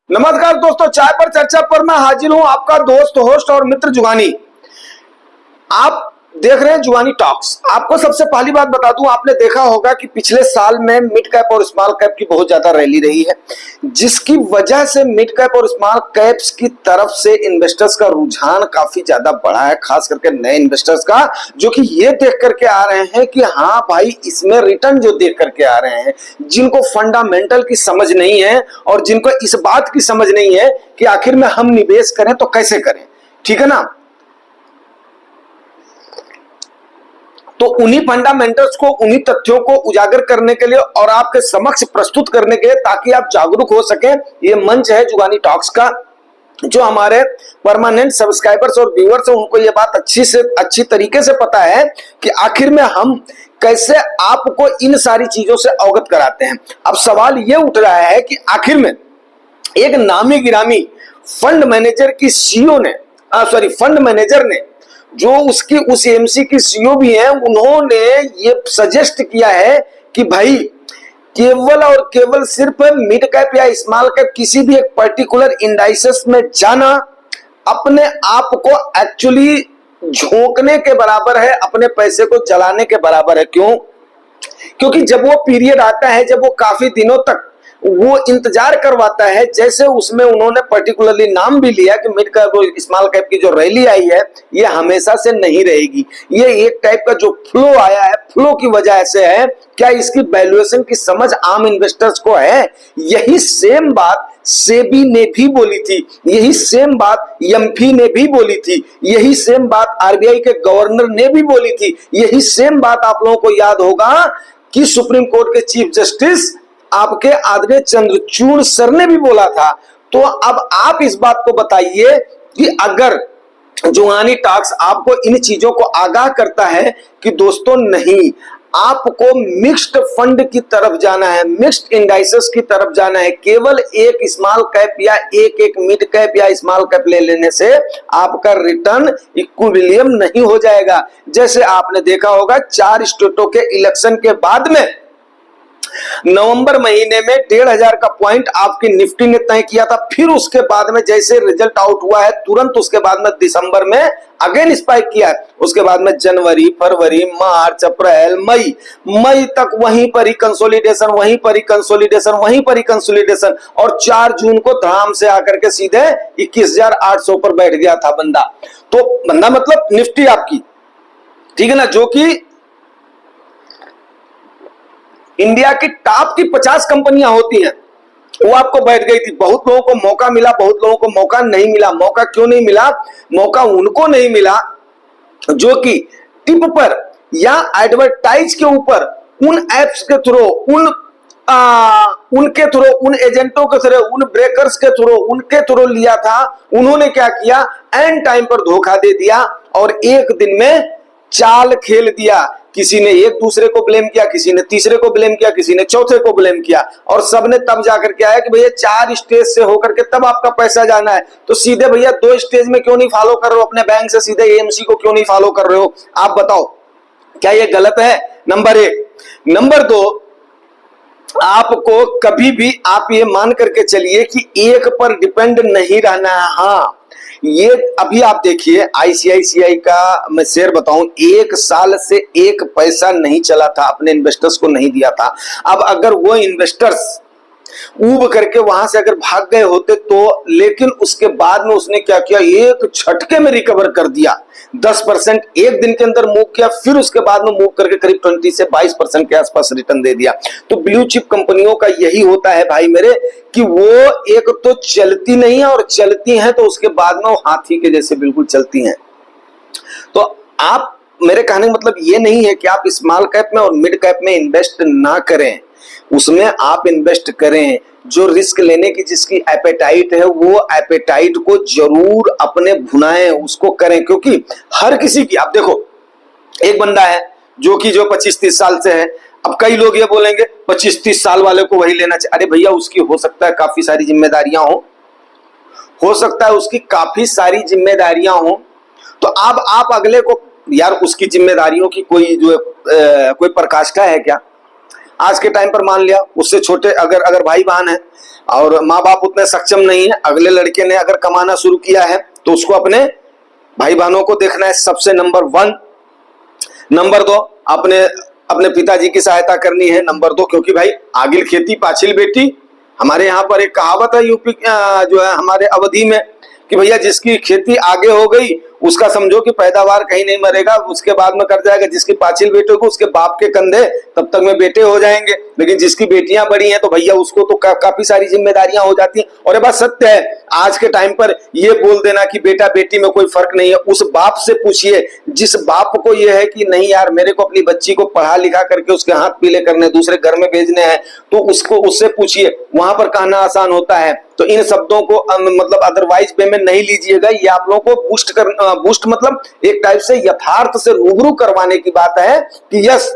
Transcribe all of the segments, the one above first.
नमस्कार दोस्तों, चाय पर चर्चा पर मैं हाजिर हूं, आपका दोस्त होस्ट और मित्र जुगानी। आप देख रहे हैं जुगानी टॉक्स। आपको सबसे पहली बात बता दूं, आपने देखा होगा कि पिछले साल में मिड कैप और स्मॉल कैप की बहुत ज्यादा रैली रही है, जिसकी वजह से मिड कैप और स्मॉल कैप्स की तरफ से इन्वेस्टर्स का रुझान काफी ज्यादा बढ़ा है, खास करके नए इन्वेस्टर्स का, जो कि ये देख करके आ रहे हैं कि हाँ भाई, इसमें रिटर्न जो देख करके आ रहे हैं, जिनको फंडामेंटल की समझ नहीं है और जिनको इस बात की समझ नहीं है कि आखिर में हम निवेश करें तो कैसे करें, ठीक है ना। तो उन्हीं फंडामेंटल्स को, उन्हीं तथ्यों को उजागर करने के लिए और आपके समक्ष प्रस्तुत करने के लिए, ताकि आप जागरूक हो सके, ये मंच है जुगानी टॉक्स का। जो हमारे परमानेंट सब्सक्राइबर्स और व्यूअर्स हैं, उनको ये बात अच्छी तरीके से पता है कि आखिर में हम कैसे आपको इन सारी चीजों से अवगत कराते हैं। अब सवाल ये उठ रहा है कि आखिर में एक नामी गिरामी फंड मैनेजर की सीईओ ने, फंड मैनेजर ने, जो उसकी उस एमसी की सीईओ भी हैं, उन्होंने ये सजेस्ट किया है कि भाई केवल और केवल सिर्फ मिड कैप या स्मॉल कैप किसी भी एक पर्टिकुलर इंडाइसेस में जाना अपने आप को एक्चुअली झोंकने के बराबर है, अपने पैसे को जलाने के बराबर है। क्यों? क्योंकि जब वो पीरियड आता है, जब वो काफी दिनों तक वो इंतजार करवाता है, जैसे उसमें उन्होंने पर्टिकुलरली नाम भी लिया कि मिड कैप और स्मॉल कैप की जो रैली आई है, ये हमेशा से नहीं रहेगी। ये एक टाइप का जो फ्लो आया है, फ्लो की वजह से है। क्या इसकी वैल्यूएशन की समझ आम इन्वेस्टर्स को है? यही सेम बात सेबी ने भी बोली थी, यही सेम बात एमपी ने भी बोली थी, यही सेम बात आरबीआई के गवर्नर ने भी बोली थी, यही सेम बात आप लोगों को याद होगा कि सुप्रीम कोर्ट के चीफ जस्टिस आपके आदरणीय चंद्रचूड़ सर ने भी बोला था। तो अब आप इस बात को बताइए कि अगर जुगानी टॉक्स आपको इन चीजों को आगाह करता है कि दोस्तों नहीं, आपको मिक्स्ड फंड की तरफ जाना है, मिक्स्ड इंडाइसेस की तरफ जाना है, केवल एक स्मॉल कैप या एक मिड कैप या स्मॉल कैप ले लेने से आपका रिटर्न इक्विलिब्रियम नहीं हो जाएगा। जैसे आपने देखा होगा 4 स्टेटों के इलेक्शन के बाद में नवंबर महीने में 1,500 का पॉइंट आपकी निफ्टी ने तय किया था। फिर उसके बाद में जैसे रिजल्ट आउट हुआ है, तुरंत उसके बाद में दिसंबर में अगेन स्पाइक किया है। उसके बाद में जनवरी, फरवरी, मार्च, अप्रैल, मई तक वहीं पर ही कंसोलिडेशन, वहीं पर ही कंसोलिडेशन, वहीं पर ही कंसोलिडेशन, और 4 जून को धड़ाम से आकर के सीधे 21,800 पर बैठ गया था बंदा। तो बंदा मतलब निफ्टी आपकी, ठीक है ना, जो कि इंडिया की टॉप की 50 कंपनियां होती हैं, वो आपको बैठ गई थी। बहुत लोगों को मौका मिला, बहुत लोगों को मौका नहीं मिला। मौका क्यों नहीं मिला? मौका उनको नहीं मिला जो कि टिप पर या एडवर्टाइज के ऊपर उन एप्स के थ्रू, उनके थ्रू, उन एजेंटों के थ्रू, उन ब्रेकर्स के थ्रू, उनके थ्रू लिया था। उन्होंने क्या किया? एंड टाइम पर धोखा दे दिया और एक दिन में चाल खेल दिया। किसी ने एक दूसरे को ब्लेम किया, किसी ने तीसरे को ब्लेम किया, किसी ने चौथे को ब्लेम किया, और सबने तब जाकर के आया कि भैया 4 स्टेज से होकर के तब आपका पैसा जाना है। तो सीधे भैया 2 स्टेज में क्यों नहीं फॉलो कर रहे हो? अपने बैंक से सीधे एएमसी को क्यों नहीं फॉलो कर रहे हो? आप बताओ, क्या ये गलत है? नंबर 1। नंबर 2, आपको कभी भी आप ये मान करके चलिए कि एक पर डिपेंड नहीं रहना है। हाँ, ये अभी आप देखिए आईसीआईसीआई का मैं शेयर बताऊं, 1 साल से 1 पैसा नहीं चला था, अपने इन्वेस्टर्स को नहीं दिया था। अब अगर वो इन्वेस्टर्स ऊब करके वहां से अगर भाग गए होते तो, लेकिन उसके बाद में उसने क्या किया? एक झटके में रिकवर कर दिया। 10% एक दिन के अंदर मूव किया, फिर उसके बाद में मूव करके करीब 20 से 22% के आसपास रिटर्न दे दिया। तो ब्लू चिप कंपनियों का यही होता है भाई मेरे, कि वो एक तो चलती नहीं है, और चलती हैं तो उसके बाद में वो हाथी के जैसे बिल्कुल चलती हैं। तो आप, मेरे कहने का मतलब ये नहीं है कि आप स्मॉल कैप में और मिड कैप में इन्वेस्ट ना करें, उसमें आप इन्वेस्ट करें। जो रिस्क लेने की जिसकी एपेटाइट है, वो एपेटाइट को जरूर अपने भुनाएं, उसको करें। क्योंकि हर किसी की, आप देखो, एक बंदा है जो 25-30 साल से है। अब कई लोग ये बोलेंगे 25-30 साल वाले को वही लेना चाहिए। अरे भैया, उसकी हो सकता है काफी सारी जिम्मेदारियां हो सकता है उसकी काफी सारी जिम्मेदारियां हो। तो अब आप अगले को, यार उसकी जिम्मेदारियों की कोई जो कोई प्रकाष्ठा है क्या? आज के टाइम पर मान लिया उससे छोटे अगर अगर भाई बहन है और माँ बाप उतने सक्षम नहीं है, अगले लड़के ने अगर कमाना शुरू किया है तो उसको अपने भाई बहनों को देखना है सबसे नंबर 1। नंबर 2 अपने अपने पिताजी की सहायता करनी है, नंबर 2, क्योंकि भाई आगिल खेती पाछिल बेटी। हमारे यहाँ पर एक कहावत है यूपी जो है हमारे अवधि में कि भैया जिसकी खेती आगे हो गई उसका समझो कि पैदावार कहीं नहीं मरेगा, उसके बाद में कर जाएगा। जिसकी पाछिल बेटे को उसके बाप के कंधे तब तक में बेटे हो जाएंगे, लेकिन जिसकी बेटियां बड़ी हैं तो भैया उसको तो काफी सारी जिम्मेदारियां हो जाती हैं। और ये बात सत्य है, आज के टाइम पर ये बोल देना कि बेटा बेटी में कोई फर्क नहीं है, उस बाप से पूछिए जिस बाप को ये है कि नहीं यार मेरे को अपनी बच्ची को पढ़ा लिखा करके उसके हाथ पीले करने दूसरे घर में भेजने हैं, तो उससे पूछिए, वहां पर कहना आसान होता है। तो इन शब्दों को मतलब अदरवाइज वे में नहीं लीजिएगा, ये आप लोगों को बूस्ट मतलब एक टाइप से यथार्थ से रूबरू करवाने की बात है कि यस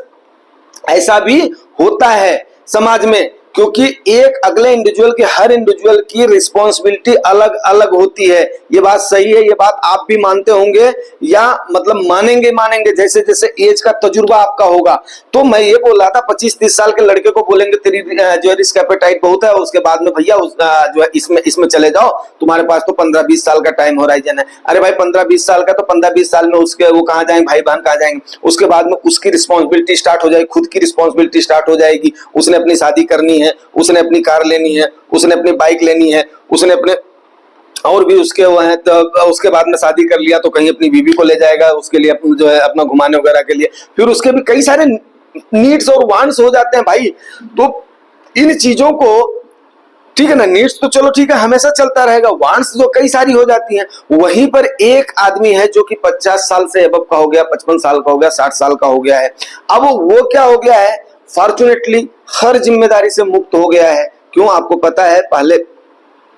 ऐसा भी होता है समाज में। क्योंकि एक अगले इंडिविजुअल की हर इंडिविजुअल की रिस्पॉन्सिबिलिटी अलग अलग होती है। ये बात सही है, ये बात आप भी मानते होंगे या मतलब मानेंगे जैसे जैसे एज का तजुर्बा आपका होगा। तो मैं ये बोल रहा था 25-30 साल के लड़के को बोलेंगे तेरी जो है रिस्क एपेटाइट बहुत है, उसके बाद में भैया जो है इसमें चले जाओ, तुम्हारे पास तो 15-20 साल का टाइम होराइजन है। अरे भाई 15-20 साल का तो 15-20 साल में उसके वो कहाँ जाएंगे, भाई बहन कहाँ जाएंगे। उसके बाद में उसकी रिस्पॉन्सिबिलिटी स्टार्ट हो जाएगी, खुद की रिस्पॉन्सिबिलिटी स्टार्ट हो जाएगी। उसने अपनी शादी करनी है, उसने अपनी कार लेनी है, उसने अपनी बाइक लेनी है, उसने अपने और भी उसके वो हैं। तो उसके बाद में शादी कर लिया तो कहीं अपनी बीवी को ले जाएगा उसके लिए जो है अपना घुमाने वगैरह के लिए, फिर उसके भी कई सारे नीड्स और वांट्स हो जाते हैं भाई। तो इन चीजों को ठीक है ना, नीड्स तो चलो ठीक है हमेशा चलता रहेगा, वांट्स जो कई सारी हो जाती हैं। वहीं पर एक आदमी है जो कि 50 साल से अबव का हो गया, 55 साल का हो गया, 60 साल का हो गया है। अब वो क्या हो गया है, फॉर्चुनेटली हर जिम्मेदारी से मुक्त हो गया है। क्यों, आपको पता है पहले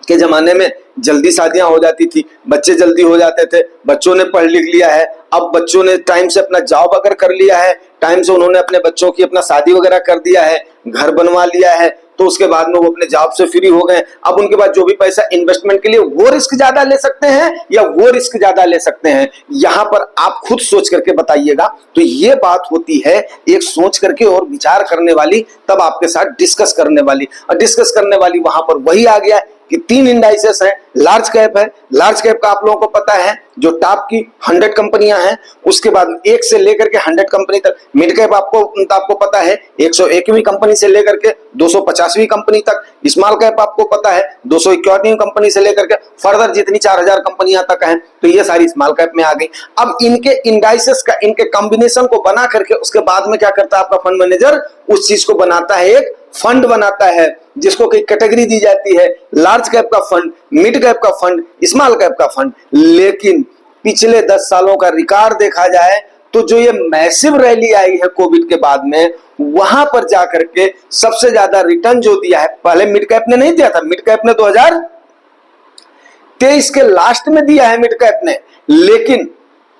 के जमाने में जल्दी शादियां हो जाती थी, बच्चे जल्दी हो जाते थे, बच्चों ने पढ़ लिख लिया है, अब बच्चों ने टाइम से अपना जॉब अगर कर लिया है, टाइम से उन्होंने अपने बच्चों की अपना शादी वगैरह कर दिया है, घर बनवा लिया है, तो उसके बाद में वो अपने जॉब से फ्री हो गए। अब उनके पास जो भी पैसा इन्वेस्टमेंट के लिए वो रिस्क ज्यादा ले सकते हैं या वो रिस्क ज्यादा ले सकते हैं, यहां पर आप खुद सोच करके बताइएगा। तो ये बात होती है एक सोच करके और विचार करने वाली, तब आपके साथ डिस्कस करने वाली, और डिस्कस करने वाली वहां पर वही आ गया कि 3 इंडाइसेस हैं। लार्ज कैप है, लार्ज कैप का आप लोगों को पता है जो टॉप की 100 कंपनियां हैं, उसके बाद 1 से लेकर के 100 कंपनी तक। मिड कैप आपको पता है 101वीं कंपनी से लेकर के 250वीं कंपनी तक। स्मॉल कैप आपको पता है 251वीं कंपनी से लेकर के फर्दर जितनी 4000 कंपनियां तक हैं, तो ये सारी स्मॉल कैप में आ गई। अब इनके इंडाइसेस का, इनके कॉम्बिनेशन को बना करके उसके बाद में क्या करता है आपका फंड मैनेजर, उस चीज को बनाता है, एक फंड बनाता है जिसको कोई कैटेगरी दी जाती है, लार्ज कैप का फंड, मिड कैप का फंड, स्मॉल कैप का फंड। लेकिन पिछले 10 सालों का रिकॉर्ड देखा जाए तो जो ये मैसिव रैली आई है कोविड के बाद में, वहां पर जाकर के सबसे ज्यादा रिटर्न जो दिया है, पहले मिड कैप ने नहीं दिया था, मिड कैप ने 2023 के लास्ट में दिया है मिड कैप ने, लेकिन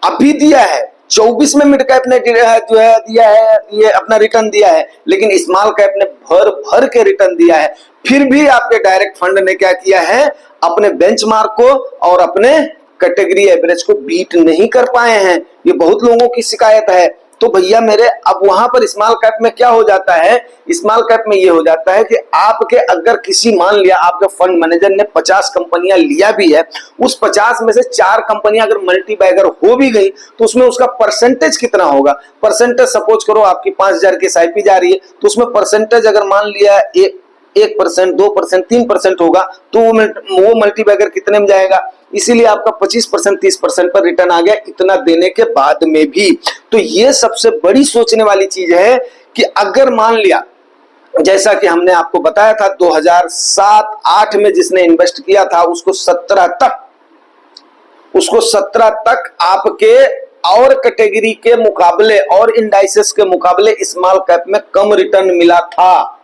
अभी दिया है 24 में मिड कैप ने जो है दिया है, ये अपना रिटर्न दिया है, लेकिन स्मॉल कैप ने भर के रिटर्न दिया है। फिर भी आपके डायरेक्ट फंड ने क्या किया है, अपने बेंचमार्क को और अपने कैटेगरी एवरेज को बीट नहीं कर पाए हैं। ये बहुत लोगों की शिकायत है। तो भैया मेरे, अब वहां पर स्मॉल कैप में क्या हो जाता है, स्मॉल कैप में ये हो जाता है कि आपके अगर किसी, मान लिया आपके फंड मैनेजर ने 50 कंपनियां लिया भी है, उस 50 में से 4 कंपनियां अगर मल्टी बैगर हो भी गई तो उसमें उसका परसेंटेज कितना होगा। परसेंटेज सपोज करो आपकी 5000 की SIP जा रही है, तो उसमें परसेंटेज अगर मान लिया 1%, 2%, 3% होगा, तो वो मल्टी बैगर कितने में जाएगा। इसीलिए आपका 25%, 30% पर रिटर्न आ गया, इतना देने के बाद में भी। तो ये सबसे बड़ी सोचने वाली चीज है कि अगर मान लिया, जैसा कि हमने आपको बताया था 2007-8 में जिसने इन्वेस्ट किया था उसको 17 तक आपके और कैटेगरी के मुकाबले और इंडाइसेस के मुकाबले स्मॉल कैप में कम रिटर्न मिला था।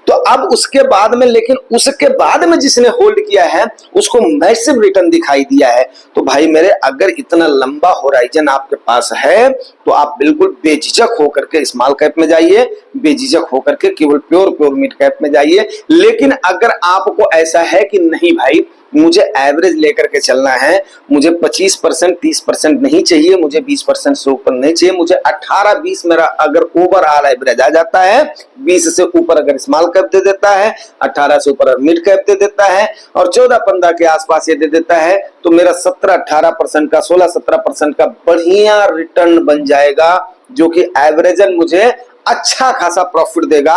तो अब उसके बाद में, लेकिन उसके बाद में जिसने होल्ड किया है उसको मैसिव रिटर्न दिखाई दिया है। तो भाई मेरे, अगर इतना लंबा होराइजन आपके पास है तो आप बिल्कुल बेझिझक होकर के स्मॉल कैप में जाइए, बेझिझक होकर के केवल प्योर मिड कैप में जाइए। लेकिन अगर आपको ऐसा है कि नहीं भाई मुझे एवरेज लेकर के चलना है। मुझे 25% 30% नहीं चाहिए, मुझे 20% से ऊपर नहीं चाहिए। मुझे 18-20 मेरा अगर ओवरऑल एवरेज आ जाता है, 20 से ऊपर अगर स्मॉल कैप दे देता है, 18 से ऊपर मिड कैप दे देता है और 14-15 के आसपास ये दे देता है, तो मेरा 17-18% का 16-17% का बढ़िया रिटर्न बन जाएगा, जो कि एवरेजन मुझे अच्छा खासा प्रॉफिट देगा,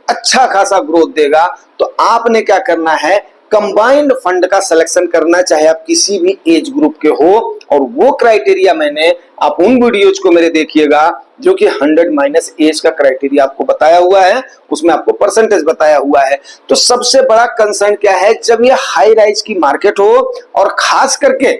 अच्छा खासा ग्रोथ देगा। तो आपने क्या करना है, कंबाइंड फंड का सिलेक्शन करना, चाहे आप किसी भी एज ग्रुप के हो। और वो क्राइटेरिया मैंने, आप उन वीडियोज को मेरे देखिएगा जो कि 100 माइनस एज का क्राइटेरिया आपको बताया हुआ है, उसमें आपको परसेंटेज बताया हुआ है। तो सबसे बड़ा कंसर्न क्या है, जब ये हाई राइज की मार्केट हो और खास करके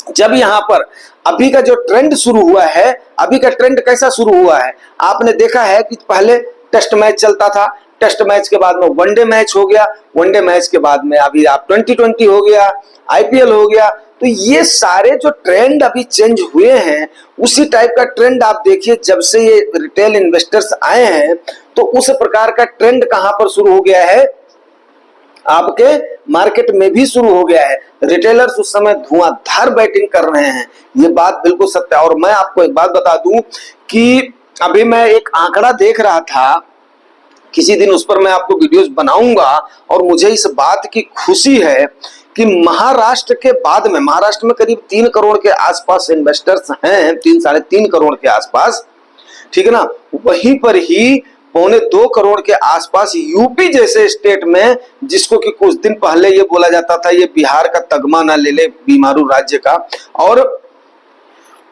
जब यहां पर अभी का जो ट्रेंड शुरू हुआ है, अभी का ट्रेंड कैसा शुरू हुआ है, आपने देखा है कि पहले टेस्ट मैच चलता था, टेस्ट मैच के बाद में वनडे मैच हो गया, वनडे मैच के बाद में अभी आप 2020 हो गया, आईपीएल हो गया। तो ये सारे जो ट्रेंड अभी चेंज हुए हैं, उसी टाइप का ट्रेंड आप देखिए जब से ये रिटेल इन्वेस्टर्स आए हैं, तो उस प्रकार का ट्रेंड कहां पर शुरू हो गया है, आपके मार्केट में भी शुरू हो गया है। रिटेलर्स उस समय धुआंधार बैटिंग कर रहे हैं, ये बात बिल्कुल सत्य है। और मैं आपको एक बात बता दूं कि अभी मैं एक आंकड़ा देख रहा था, किसी दिन उस पर मैं आपको वीडियोस बनाऊंगा, और मुझे इस बात की खुशी है कि महाराष्ट्र के बाद में, महाराष्ट्र में करीब 3 करोड़ के आसपास इन्वेस्टर्स हैं, 3-3.5 करोड़ के आसपास, ठीक है ना। वहीं पर ही 2.25 करोड़ के आसपास यूपी जैसे स्टेट में, जिसको कि कुछ दिन पहले ये बोला जाता था ये बिहार का तगमा ना ले ले, बीमारू राज्य का। और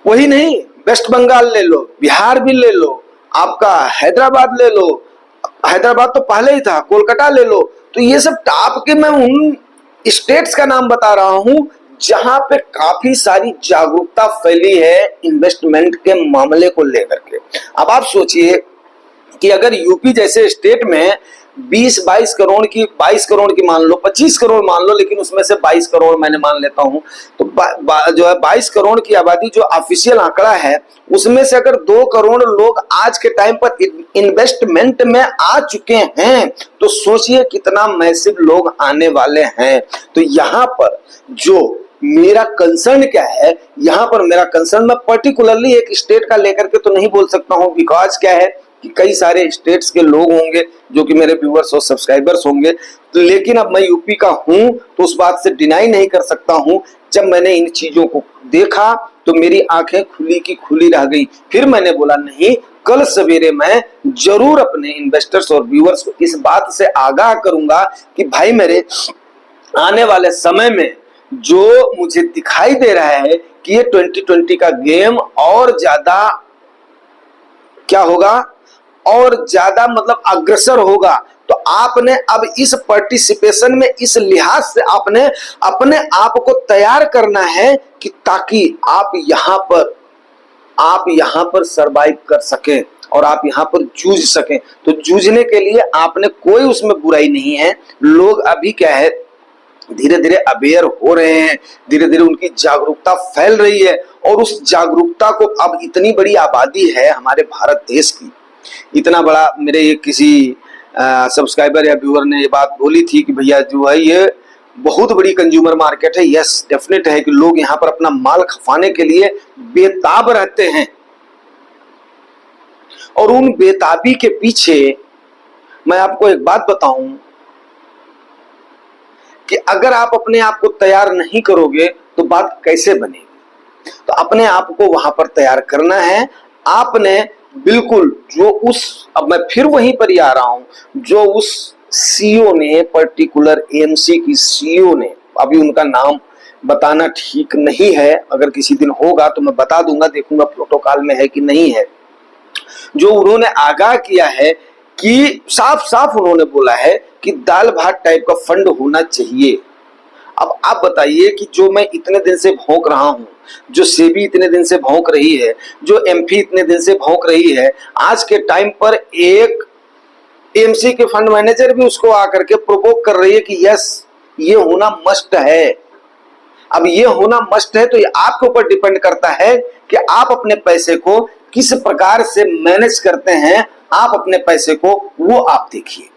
वही नहीं, वेस्ट बंगाल ले लो, बिहार भी ले लो, आपका हैदराबाद ले लो, हैदराबाद तो पहले ही था, कोलकाता ले लो। तो ये सब टॉप के मैं उन स्टेट्स का नाम बता रहा हूं जहां पे काफी सारी जागरूकता फैली है इन्वेस्टमेंट के मामले को लेकर के। अब आप सोचिए कि अगर यूपी जैसे स्टेट में 20-22 करोड़ की, 22 करोड़ की मान लो, 25 करोड़ मान लो, लेकिन उसमें से 22 करोड़ मैंने मान लेता हूं, तो जो है 22 करोड़ की आबादी जो ऑफिशियल आंकड़ा है, उसमें से अगर 2 करोड़ लोग आज के टाइम पर इन्वेस्टमेंट में आ चुके हैं, तो सोचिए कितना मैसिव लोग आने वाले हैं। तो यहाँ पर जो मेरा कंसर्न क्या है, यहाँ पर मेरा कंसर्न मैं पर्टिकुलरली एक स्टेट का लेकर के तो नहीं बोल सकता हूँ, बिकॉज क्या है कि कई सारे स्टेट्स के लोग होंगे जो कि मेरे व्यूअर्स और सब्सक्राइबर्स होंगे, लेकिन अब मैं यूपी का हूं तो उस बात से डिनाई नहीं कर सकता हूं। जब मैंने इन चीजों को देखा तो मेरी आंखें खुली की खुली रह गई। फिर मैंने बोला नहीं, कल सवेरे मैं जरूर अपने इन्वेस्टर्स और व्यूअर्स को इस बात से आगाह करूंगा कि भाई मेरे आने वाले समय में जो मुझे दिखाई दे रहा है कि ये 2020 का गेम और ज्यादा क्या होगा, और ज्यादा मतलब अग्रसर होगा। तो आपने अब इस पार्टिसिपेशन में इस लिहाज से आपने अपने आप को तैयार करना है कि ताकि आप यहां पर सरवाइव कर सकें और आप यहां पर जूझ सकें। तो जूझने के लिए आपने, कोई उसमें बुराई नहीं है। लोग अभी क्या है, धीरे धीरे अवेयर हो रहे हैं, धीरे धीरे उनकी जागरूकता फैल रही है, और उस जागरूकता को अब इतनी बड़ी आबादी है हमारे भारत देश की, इतना बड़ा। मेरे एक किसी सब्सक्राइबर या व्यूअर ने ये बात बोली थी कि भैया जो है ये बहुत बड़ी कंज्यूमर मार्केट है। यस, डेफिनेट है कि लोग यहाँ पर अपना माल खपाने के लिए बेताब रहते हैं, और उन बेताबी के पीछे मैं आपको एक बात बताऊं कि अगर आप अपने आप को तैयार नहीं करोगे तो बात कैसे बनेगी। तो अपने आप को वहां पर तैयार करना है आपने, बिल्कुल। जो उस, अब मैं फिर वहीं पर ही आ रहा हूं, जो उस सीईओ ने, पर्टिकुलर एएमसी की सीईओ ने, अभी उनका नाम बताना ठीक नहीं है, अगर किसी दिन होगा तो मैं बता दूंगा, देखूंगा प्रोटोकॉल में है कि नहीं है, जो उन्होंने आगाह किया है कि साफ साफ उन्होंने बोला है कि दाल भात टाइप का फंड होना चाहिए। अब आप बताइए कि जो मैं इतने दिन से भौंक रहा हूं, जो सेबी इतने दिन से भौंक रही है, जो एमपी इतने दिन से भौंक रही है, आज के टाइम पर एक एमसी के फंड मैनेजर भी उसको आकर के प्रोवोक कर रही है कि यस, ये होना मस्ट है। अब ये होना मस्ट है तो ये आपके ऊपर डिपेंड करता है कि आप अपने पैसे को किस प्रकार से मैनेज करते हैं। आप अपने पैसे को वो आप देखिए,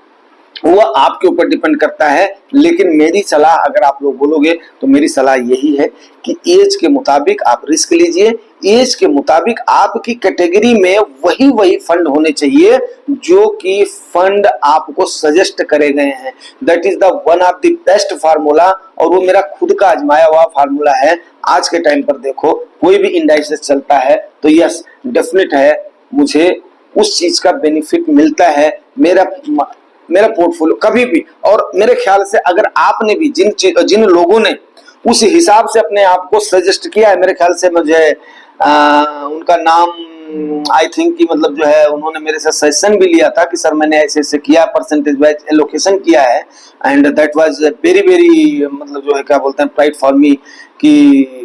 वो आपके ऊपर डिपेंड करता है। लेकिन मेरी सलाह अगर आप लोग बोलोगे तो मेरी सलाह यही है कि एज के मुताबिक आप रिस्क लीजिए। एज के मुताबिक आपकी कैटेगरी में वही फंड होने चाहिए जो कि फंड आपको सजेस्ट करे गए हैं। That is the one of the best formula, और वो मेरा खुद का आजमाया हुआ फार्मूला है। आज के टाइम पर देखो कोई भी इंडाइसेस चलता है तो यस डेफिनेट है मुझे उस चीज का बेनिफिट मिलता है मेरा पोर्टफोलियो कभी भी। और मेरे ख्याल से अगर आपने भी जिन लोगों ने उस हिसाब से अपने आप को सजेस्ट किया है, मेरे ख्याल से मुझे उनका नाम आई थिंक कि मतलब जो है उन्होंने मेरे से सजेशन भी लिया था कि सर मैंने ऐसे ऐसे किया, परसेंटेज वाइज एलोकेशन किया है, and that was very very मतलब जो है क्या बोलते हैं प्राइड फॉर मी कि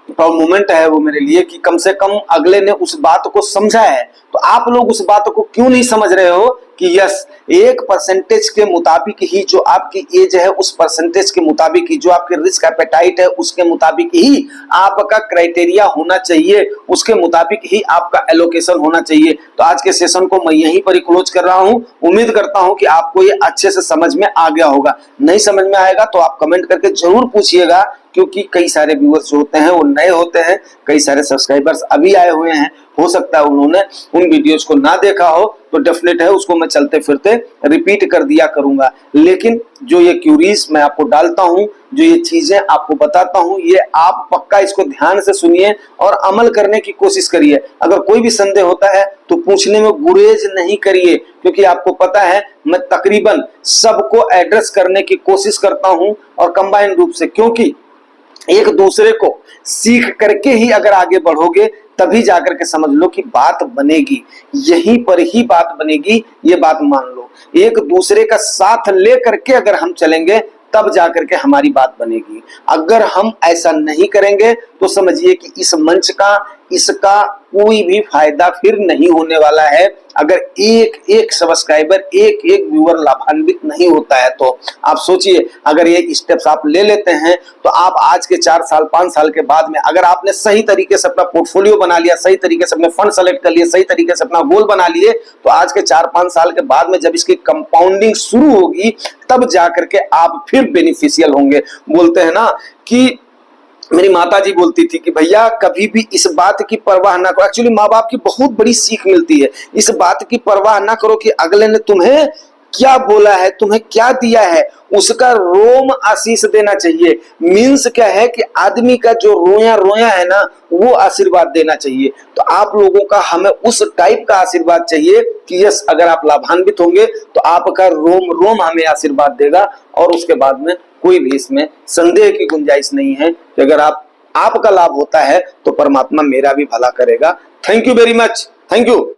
प्राउड मोमेंट है वो मेरे लिए कि कम से कम अगले ने उस बात को समझा है। तो आप लोग उस बात को क्यों नहीं समझ रहे हो कि यस एक परसेंटेज के मुताबिक ही जो आपकी एज है, उस परसेंटेज के मुताबिक ही जो आपके रिस्क एपेटाइट है, उसके मुताबिक ही आपका क्राइटेरिया होना चाहिए, उसके मुताबिक ही आपका एलोकेशन होना चाहिए। तो आज के सेशन को मैं यहीं पर ही क्लोज कर रहा हूं। उम्मीद करता हूं कि आपको ये अच्छे से समझ में आ गया होगा। नहीं समझ में आएगा तो आप कमेंट करके जरूर पूछिएगा, क्योंकि कई सारे व्यूअर्स जो होते हैं वो नए होते हैं, कई सारे सब्सक्राइबर्स अभी आए हुए हैं, हो सकता है उन्होंने उन वीडियोस को ना देखा हो, तो डेफिनेट है उसको मैं चलते फिरते रिपीट कर दिया करूंगा। लेकिन जो ये क्यूरीज मैं आपको डालता हूं, जो ये चीजें आपको बताता हूं, ये आप पक्का इसको ध्यान से सुनिए और अमल करने की कोशिश करिए। अगर कोई भी संदेह होता है तो पूछने में गुरेज नहीं करिए, क्योंकि आपको पता है मैं तकरीबन सबको एड्रेस करने की कोशिश करता हूं और कंबाइन रूप से, क्योंकि एक दूसरे को सीख करके ही अगर आगे बढ़ोगे तभी जाकर के समझ लो कि बात बनेगी, यहीं पर ही बात बनेगी, ये बात मान लो। एक दूसरे का साथ ले करके अगर हम चलेंगे तब जाकर के हमारी बात बनेगी। अगर हम ऐसा नहीं करेंगे तो समझिए कि इस मंच का, इसका कोई भी फायदा फिर नहीं होने वाला है। अगर एक एक सब्सक्राइबर, एक एक व्यूअर लाभान्वित नहीं होता है तो आप सोचिए, अगर ये स्टेप्स आप ले लेते हैं तो आप आज के 4 साल 5 साल के बाद में अगर आपने सही तरीके से अपना पोर्टफोलियो बना लिया, सही तरीके से अपने फंड सेलेक्ट कर लिए, सही तरीके से अपना गोल बना लिए, तो आज के 4-5 साल के बाद में जब इसकी कंपाउंडिंग शुरू होगी तब जाकर के आप फिर बेनिफिशियल होंगे। बोलते हैं ना कि मेरी माता जी बोलती थी कि भैया कभी भी इस बात की परवाह ना करो। एक्चुअली माँ बाप की बहुत बड़ी सीख मिलती है। इस बात की परवाह ना करो कि अगले ने तुम्हें क्या बोला है, तुम्हें क्या दिया है, उसका रोम आशीष देना चाहिए। मीन्स क्या है कि आदमी का जो रोया रोया है ना, वो आशीर्वाद देना चाहिए। तो आप लोगों का हमें उस टाइप का आशीर्वाद चाहिए कि यस अगर आप लाभान्वित होंगे तो आपका रोम रोम हमें आशीर्वाद देगा, और उसके बाद में कोई भी इसमें संदेह की गुंजाइश नहीं है कि अगर आपका लाभ होता है तो परमात्मा मेरा भी भला करेगा। Thank you very much. Thank you.